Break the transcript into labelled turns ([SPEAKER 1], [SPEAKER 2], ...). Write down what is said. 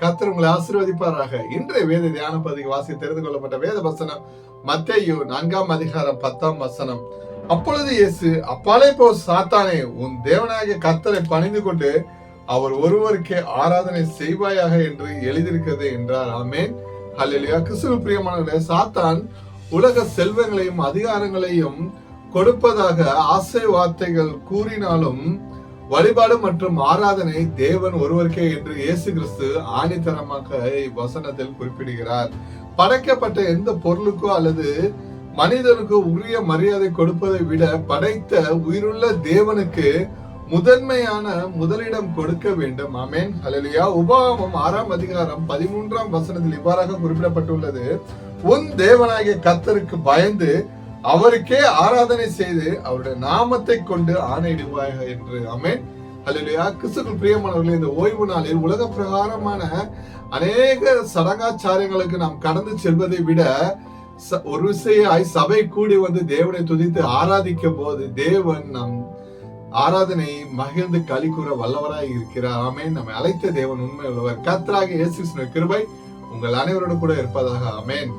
[SPEAKER 1] கர்த்தர் உங்களை ஆசீர்வதிப்பாராக. இன்றைய வேத தியான பகுதிக்கு வாசி தெரிந்து கொள்ளப்பட்ட வேத வசனம் மத்தேயு 4:10. அப்பொழுது இயேசு, அப்பாலே போ சாத்தானே, உன் தேவனாகிய கர்த்தரை பணிந்து கொண்டு அவர் ஒருவருக்கே ஆராதனை செய்வாயாக என்று எழுதியிருக்கிறது என்றார். ஆமென், ஹல்லேலூயா. கிறிஸ்துவுக்குள் பிரியமானவர்களே, சாத்தான் உலக செல்வங்களையும் அதிகாரங்களையும் கொடுப்பதாக ஆசை வார்த்தைகள் கூறினாலும் வழிபாடு மற்றும் ஆராதனை தேவன் ஒருவருக்கே என்று இயேசு கிறிஸ்து ஆணித்தரமாக இவ்வசனத்தில் குறிப்பிடுகிறார். படைக்கப்பட்ட எந்த பொருளுக்கோ அல்லது மனிதனுக்கு உரிய மரியாதை கொடுப்பதை விட படைத்த உயிருள்ள தேவனுக்கு முதன்மையான முதலிடம் கொடுக்க வேண்டும். ஆமென், ஹல்லேலூயா. உபாகமம் 6:13 இவ்வாறாக குறிப்பிடப்பட்டுள்ளது, உன் தேவனாகிய கர்த்தருக்கு பயந்து அவருக்கே ஆராதனை செய்து அவருடைய நாமத்தை கொண்டு ஆணையிடுவாயாக என்று. ஆமென், ஹல்லேலூயா. கிறிஸ்துவுக்குள் பிரியமானவர்களே, இந்த ஓய்வு நாளில் உலக பிரகாரமான அநேக சடங்காச்சாரியங்களுக்கு நாம் கடந்து செல்வதை விட ஒரு விசையாய் சபை கூடி வந்து தேவனை துதித்து ஆராதிக்கும் போது தேவன் நம் ஆராதனை மகிழ்ந்து களி கூற வல்லவராய் இருக்கிறார். ஆமென். நம்மை அழைத்த தேவன் உண்மை உள்ளவர். கர்த்தராகிய இயேசு கிறிஸ்துவின் கிருபை உங்கள் அனைவரோடு கூட இருப்பதாக. ஆமென்.